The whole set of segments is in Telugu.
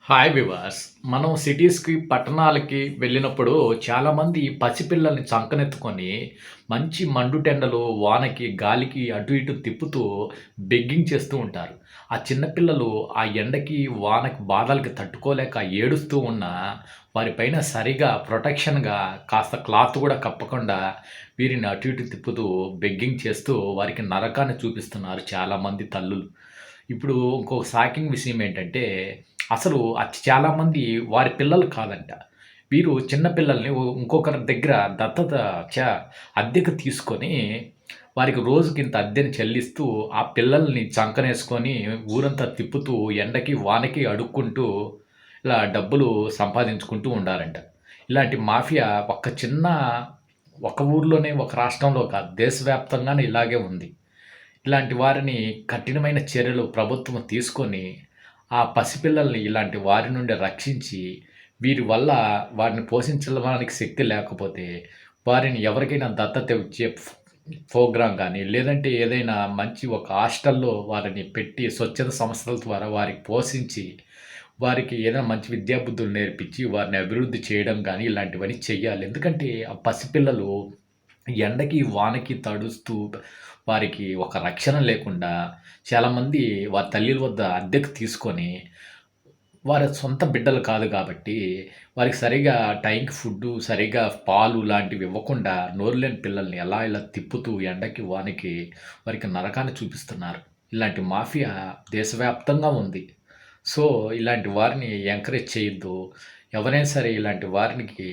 హాయ్ వివాస్ మనం సిటీస్‌కి, పట్టణాలకి వెళ్ళినప్పుడు చాలామంది పసిపిల్లల్ని చంకనెత్తుకొని మంచి మండుటెండలో, వానకి, గాలికి అటు ఇటు తిప్పుతూ బెగ్గింగ్ చేస్తూ ఉంటారు. ఆ చిన్న పిల్లలు ఆ ఎండకి, వానకి బాధలకి తట్టుకోలేక ఏడుస్తూ ఉన్నా, వారి పైన సరిగా ప్రొటెక్షన్‌గా కాస్త క్లాత్ కూడా కప్పకుండా వీరిని అటు ఇటు తిప్పుతూ బెగ్గింగ్ చేస్తూ వారికి నరకాన్ని చూపిస్తున్నారు చాలామంది తల్లులు. ఇప్పుడు ఇంకో షాకింగ్ విషయం ఏంటంటే అసలు చాలామంది వారి పిల్లలు కాదంట. వీరు చిన్న పిల్లల్ని ఇంకొకరి దగ్గర దత్తత చ అద్దెకు తీసుకొని, వారికి రోజుకింత అద్దెని చెల్లిస్తూ, ఆ పిల్లల్ని చంకనేసుకొని ఊరంతా తిప్పుతూ, ఎండకి, వానకి అడుక్కుంటూ, ఇలా డబ్బులు సంపాదించుకుంటూ ఉండారంట. ఇలాంటి మాఫియా ఒక ఊర్లోనే, ఒక రాష్ట్రంలో కాదు, దేశవ్యాప్తంగానే ఇలాగే ఉంది. ఇలాంటి వారిని కఠినమైన చర్యలు ప్రభుత్వం తీసుకొని, ఆ పసిపిల్లల్ని ఇలాంటి వారి నుండి రక్షించి, వీరి వల్ల వారిని పోషించడానికి శక్తి లేకపోతే, వారిని ఎవరికైనా దత్తత ఇచ్చే ప్రోగ్రామ్ గాని, లేదంటే ఏదైనా మంచి ఒక హాస్టల్‌లో వారిని పెట్టి స్వచ్ఛంద సంస్థల ద్వారా వారికి పోషించి, వారికి ఏదైనా మంచి విద్యాబుద్ధులు నేర్పించి, వారిని అభివృద్ధి చేయడం గాని, ఇలాంటివన్నీ చెయ్యాలి. ఎందుకంటే, ఆ పసిపిల్లలు ఎండకి, వానకి తడుస్తూ వారికి ఒక రక్షణ లేకుండా చాలామంది వారి తల్లుల వద్ద అద్దెకు తీసుకొని, వారి సొంత బిడ్డలు కాదు కాబట్టి, వారికి సరిగ్గా టైంకి ఫుడ్డు, సరిగ్గా పాలు లాంటివి ఇవ్వకుండా నోరులేని పిల్లల్ని ఇలా తిప్పుతూ ఎండకి, వానకి వారికి నరకాన్ని చూపిస్తున్నారు. ఇలాంటి మాఫియా దేశవ్యాప్తంగా ఉంది. సో, ఇలాంటి వారిని ఎంకరేజ్ చేయొద్దు. ఎవరైనా సరే ఇలాంటి వారికి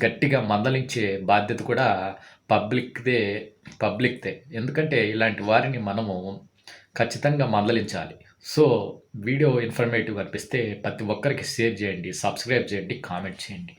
గట్టిగా మందలించే బాధ్యత కూడా పబ్లిక్‌దే పబ్లిక్‌దే. ఎందుకంటే ఇలాంటి వారిని మనము ఖచ్చితంగా మందలించాలి. సో, వీడియో ఇన్ఫర్మేటివ్‌గా అనిపిస్తే ప్రతి ఒక్కరికి షేర్ చేయండి, సబ్స్క్రైబ్ చేయండి, కామెంట్ చేయండి.